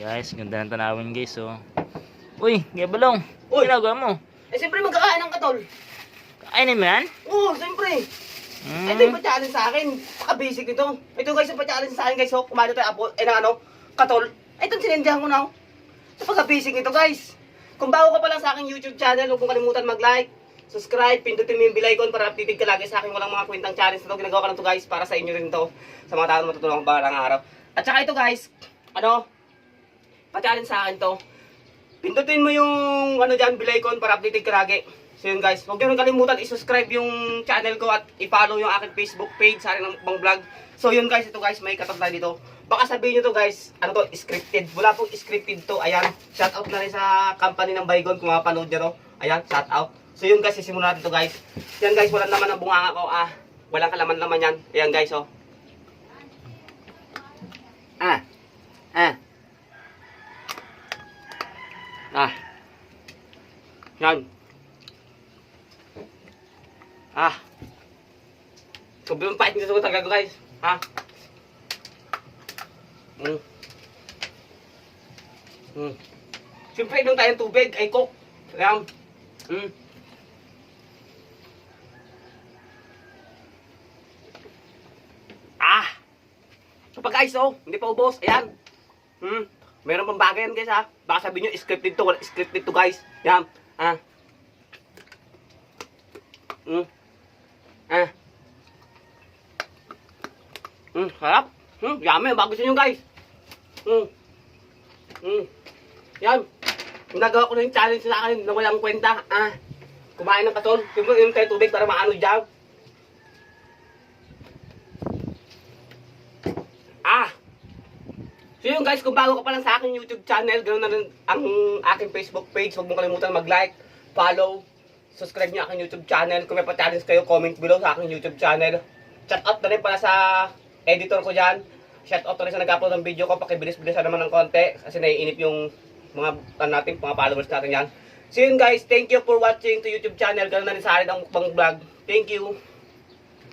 Guys, ganda ng tanawin guys, oh. Uy, Gabalong. Uy. Ginagawa mo? Eh, siyempre magkakain ng katol. Kainin mo yan? Oo, siyempre. Mm. Ito yung pa-challenge sa akin. Paka-basic ito. Ito guys, yung pa-challenge sa akin guys. So, kumain tayo apo, ng ano, katol. Ito, sinendihan ko na. Ito paka-basic nito guys. Kung bago ka pa lang sa aking YouTube channel, huwag mong kalimutan mag-like, subscribe, pindutin mo yung bell icon para updated ka lagi sa aking walang mga kwentang challenge na ito. Ginagawa ko lang ito guys para sa inyo rin to. Sa mga tao matutulungan ko balang araw. At saka ito guys, ano, pa-challenge sa akin to. Pindutin mo yung ano dyan, bell icon para updated ka lagi. So yun guys, huwag nyo rin kalimutan i-subscribe yung channel ko at i-follow yung aking Facebook page sa akin ng bang vlog. So yun guys, ito guys, may katok tayo dito. Baka sabihin nyo to guys, ano to, scripted. Wala pong scripted to, ayan. Shout out na rin sa company ng Baygon kung mapanood nyo to. Ayan, shout out. So yun guys, sisimulan natin to guys. Yan guys, walang naman ang bunganga ko, walang kalaman naman yan. Ayan guys, oh. Yan. Sobrang pait nito sa talaga guys. Siyempre inom tayong tubig, ay coke. Ayan. Kapag guys, oh, hindi pa ubos. Ayan. Meron pang bagay yan guys, Baka sabihin nyo, scripted to. Wala scripted to guys. Ayan. Sarap. Yummy. Bago sa inyo guys. Yan. Nagawa ko na yung challenge sa akin na walang kwenta. Kumain ng katol. Siyempre, inom tayo tubig para maano dyan. So yun guys, kung bago ka pa lang sa aking YouTube channel, ganoon na rin ang aking Facebook page. Huwag mong kalimutan mag-like, follow, subscribe niyo aking YouTube channel. Kung may pa-challenge kayo, comment below sa aking YouTube channel. Shout out na rin para sa editor ko dyan. Shout out na rin sa nag-upload ng video ko. Pakibilis-bilisan naman ng konti kasi naiinip yung mga followers natin yan. So yun guys, thank you for watching to YouTube channel. Ganoon na rin sa akin ang mukbang vlog. Thank you.